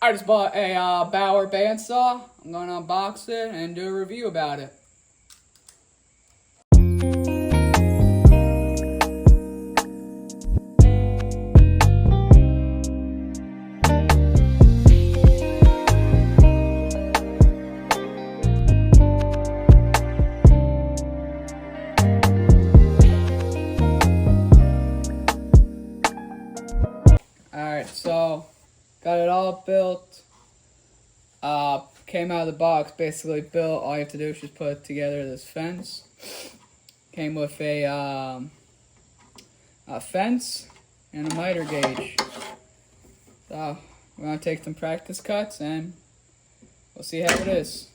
I just bought a Bauer bandsaw. I'm going to unbox it and do a review about it. Alright, so got it all built. Came out of the box, basically built. All you have to do is just put together this fence. Came with a fence and a miter gauge. So we're gonna take some practice cuts and we'll see how it is.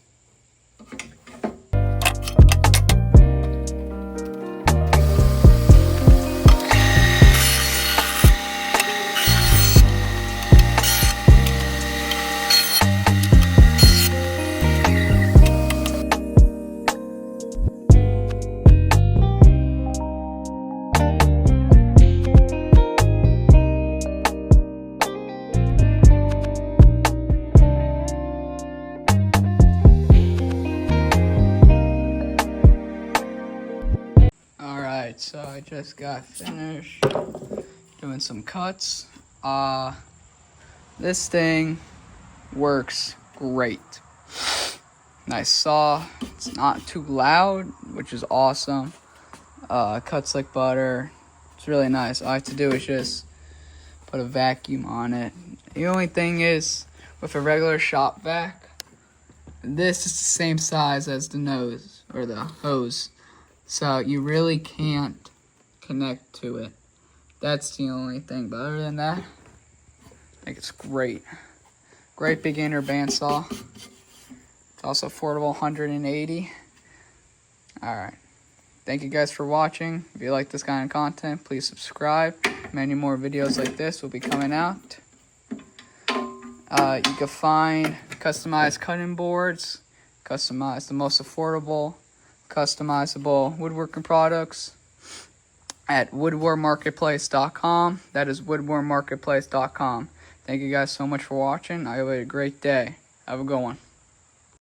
Alright, so I just got finished doing some cuts. This thing works great. Nice saw. It's not too loud, which is awesome. Cuts like butter. It's really nice. All I have to do is just put a vacuum on it. The only thing is, with a regular shop vac, this is the same size as the nose or the hose. So you really can't connect to it. That's the only thing. But other than that, I think it's great. Great beginner bandsaw. It's also affordable, $180. Alright. Thank you guys for watching. If you like this kind of content, please subscribe. Many more videos like this will be coming out. You can find customized cutting boards, customized the most affordable customizable woodworking products at woodwarmarketplace.com. That is woodwarmarketplace.com. Thank you guys so much for watching. I hope you had a great day. Have a good one.